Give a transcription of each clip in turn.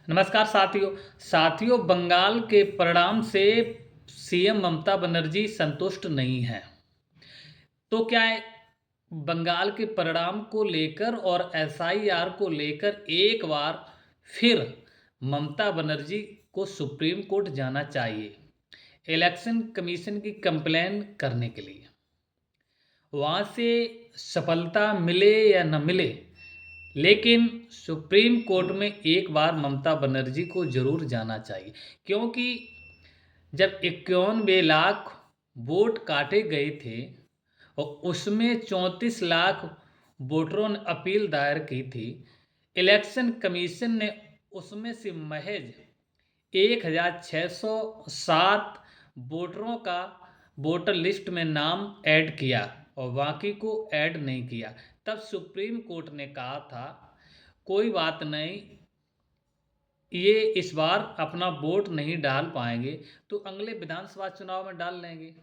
नमस्कार साथियों बंगाल के परिणाम से सीएम ममता बनर्जी संतुष्ट नहीं हैं। तो क्या है, बंगाल के परिणाम को लेकर और एसआईआर को लेकर एक बार फिर ममता बनर्जी को सुप्रीम कोर्ट जाना चाहिए इलेक्शन कमीशन की कंप्लेन करने के लिए। वहाँ से सफलता मिले या न मिले, लेकिन सुप्रीम कोर्ट में एक बार ममता बनर्जी को जरूर जाना चाहिए, क्योंकि जब 91 लाख वोट काटे गए थे और उसमें 34 लाख वोटरों ने अपील दायर की थी, इलेक्शन कमीशन ने उसमें से महज 1607 वोटरों का वोटर लिस्ट में नाम ऐड किया और बाकी को ऐड नहीं किया। तब सुप्रीम कोर्ट ने कहा था कोई बात नहीं, ये इस बार अपना वोट नहीं डाल पाएंगे तो अगले विधानसभा चुनाव में डाल लेंगे।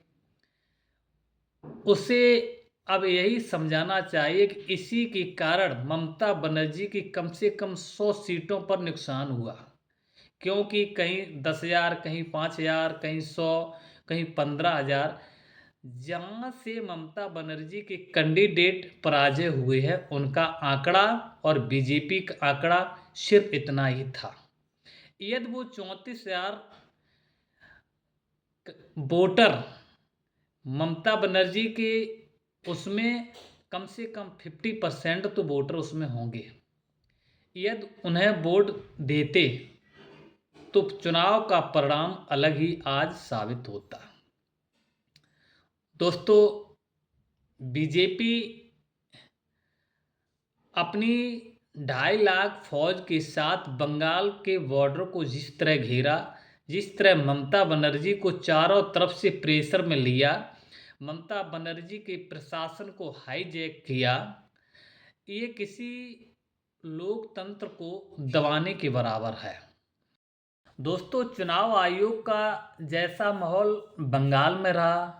उसे अब यही समझाना चाहिए कि इसी के कारण ममता बनर्जी की कम से कम 100 सीटों पर नुकसान हुआ, क्योंकि कहीं 10,000, कहीं 5,000, कहीं 100, कहीं 15,000, जहाँ से ममता बनर्जी के कैंडिडेट पराजय हुए हैं उनका आंकड़ा और बीजेपी का आंकड़ा सिर्फ इतना ही था। यदि वो 34,000 वोटर ममता बनर्जी के, उसमें कम से कम 50% तो वोटर उसमें होंगे, यदि उन्हें वोट देते तो चुनाव का परिणाम अलग ही आज साबित होता। दोस्तों, बीजेपी अपनी 2.5 लाख फौज के साथ बंगाल के बॉर्डर को जिस तरह घेरा, जिस तरह ममता बनर्जी को चारों तरफ से प्रेशर में लिया, ममता बनर्जी के प्रशासन को हाईजैक किया, ये किसी लोकतंत्र को दबाने के बराबर है। दोस्तों, चुनाव आयोग का जैसा माहौल बंगाल में रहा,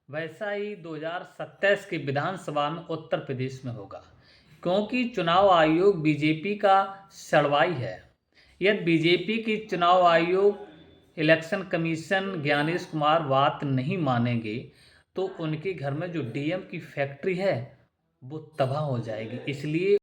वैसा ही 2027 के विधानसभा में उत्तर प्रदेश में होगा, क्योंकि चुनाव आयोग बीजेपी का सड़वाई है। यदि बीजेपी की चुनाव आयोग, इलेक्शन कमीशन, ज्ञानेश कुमार बात नहीं मानेंगे तो उनके घर में जो डीएम की फैक्ट्री है वो तबाह हो जाएगी। इसलिए